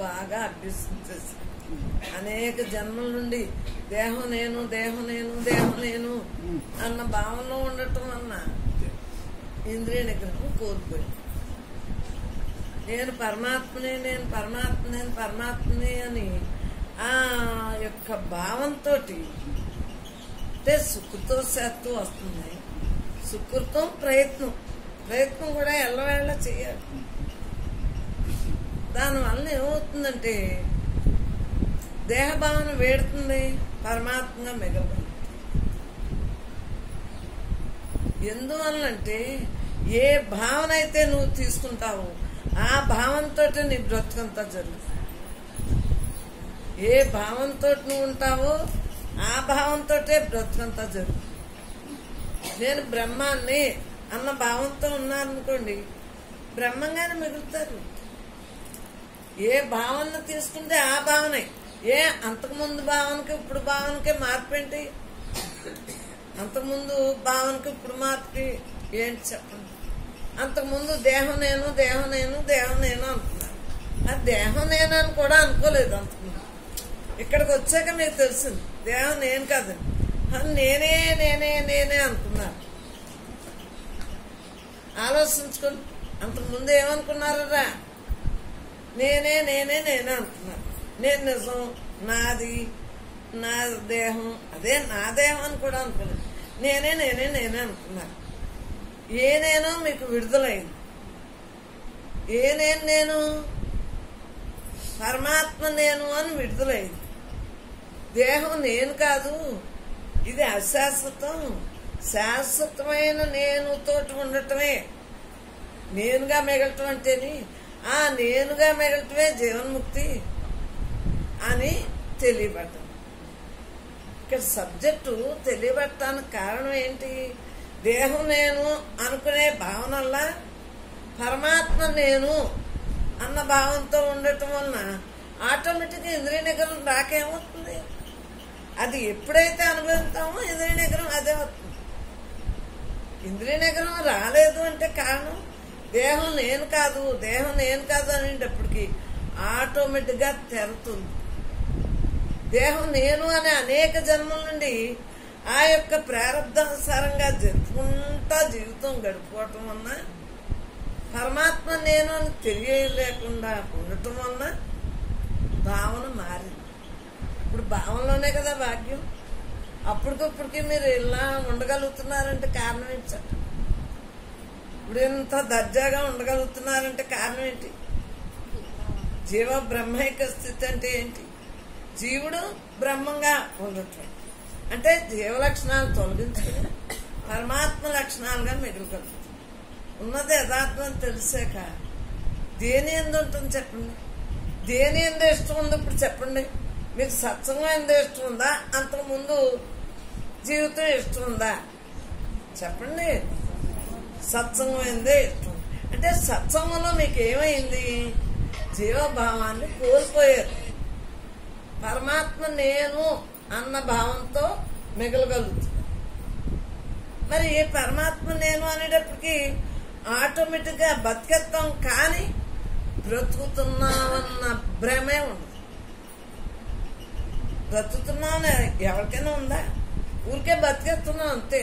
బాగా అభ్యసించేసి అనేక జన్మల నుండి దేహం నేను దేహం నేను దేహం నేను అన్న భావనలో ఉండటం వలన ఇంద్రియ నిగ్రహం కోల్పోయింది. నేను పరమాత్మని నేను పరమాత్మని నేను పరమాత్మని అని ఆ యొక్క భావంతో అంటే సుకృతోశాత్తు వస్తుంది. సుకృతం ప్రయత్నం కూడా ఎల్లవేళ చేయాలి. దానివల్ల ఏమవుతుందంటే దేహభావన వేడుతుంది, పరమాత్మగా మిగలదు. ఎందువల్లంటే ఏ భావన అయితే నువ్వు తీసుకుంటావో ఆ భావంతో నీ బ్రతుకంతా జరుగుతుంది. ఏ భావంతో నువ్వు ఉంటావో ఆ భావంతో బ్రతుకంతా జరుగుతుంది. నేను బ్రహ్మాన్ని అన్న భావంతో ఉన్నారనుకోండి, బ్రహ్మంగానే మిగులుతారు. ఏ భావన తీసుకుంటే ఆ భావనే. అంతకుముందు భావనకి ఇప్పుడు భావనకి మార్పు ఏంటి? అంతకుముందు భావనకి ఇప్పుడు మార్పుకి ఏంటి చెప్పండి? అంతకుముందు దేహం నేను దేహం నేను దేహం నేను అనుకున్నాను. ఆ దేహం నేను అని కూడా అనుకోలేదు అంతకుముందు. ఇక్కడికి వచ్చాక మీకు తెలిసింది దేహం నేను కాదని. నేనే నేనే నేనే అనుకున్నారు. ఆలోచించుకోండి, అంతకుముందు ఏమనుకున్నారా? నేనే నేనే నేనే అనుకున్నారు. నేను నిజం, నాది, నా దేహం, అదే నా దేహం అని కూడా అనుకున్నాను. నేనే నేనే నేనే అనుకున్నారు. ఏ నేనో మీకు విడుదలైంది. ఏ నేను పరమాత్మ నేను అని విడుదలైంది. దేహం నేను కాదు, ఇది అశాశ్వతం. శాశ్వతమైన నేనుతోటి ఉండటమే నేనుగా మిగలటం అంటేని. ఆ నేనుగా మిగలటమే జీవన్ముక్తి అని తెలియబడ్డాను. ఇక్కడ సబ్జెక్టు తెలియబడటానికి కారణం ఏంటి? దేహం నేను అనుకునే భావనల్లా పరమాత్మ నేను అన్న భావంతో ఉండటం వలన ఆటోమేటిక్గా ఇంద్రియ నిగ్రహం రాకేమవుతుంది? అది ఎప్పుడైతే అనుభవిస్తామో ఇంద్రియ నిగ్రహం అదే అవుతుంది. ఇంద్రియ నిగ్రహం రాలేదు అంటే కారణం దేహం నేను కాదు, దేహం నేను కాదు అనేటప్పటికీ ఆటోమేటిక్గా తెరుతుంది. దేహం నేను అనే అనేక జన్మల నుండి ఆ యొక్క ప్రారంధానుసారంగా జరుపుకుంటా జీవితం గడుపుకోవటం వలన పరమాత్మ నేను అని తెలియలేకుండా ఉండటం వలన భావన మారింది. ఇప్పుడు భావనలోనే కదా భాగ్యం. అప్పటికప్పటికి మీరు ఇలా ఉండగలుగుతున్నారంటే కారణం ఏంటి చెప్పండి? ఇప్పుడు ఎంత దర్జాగా ఉండగలుగుతున్నారంటే కారణం ఏంటి? జీవ బ్రహ్మైక స్థితి అంటే ఏంటి? జీవుడు బ్రహ్మంగా ఉండటం అంటే జీవ లక్షణాలు తొలగించుకుని పరమాత్మ లక్షణాలుగా మిగలగలుగుతుంది. ఉన్నది యథార్థం తెలిసాక దేని ఎందు ఉంటుంది చెప్పండి? దేని ఎందు ఇష్టం ఉంది ఇప్పుడు చెప్పండి? మీకు సత్సంగం ఎందు ఇష్టం ఉందా? అంతకుముందు జీవితం ఇష్టం ఉందా? చెప్పండి. సత్సంగం ఎందే ఇష్టం. అంటే సత్సంగంలో మీకు ఏమైంది? జీవభావాన్ని కోల్పోయారు. పరమాత్మ నేను అన్న భావంతో మిగలగలుగుతుంది. మరి పరమాత్మ నేను అనేటప్పటికీ ఆటోమేటిక్గా బతికేస్తాం, కానీ బ్రతుకుతున్నామన్న భ్రమే ఉండదు. బ్రతుకుతున్నామని ఎవరికైనా ఉందా? ఊరికే బతికేస్తున్నాం అంతే.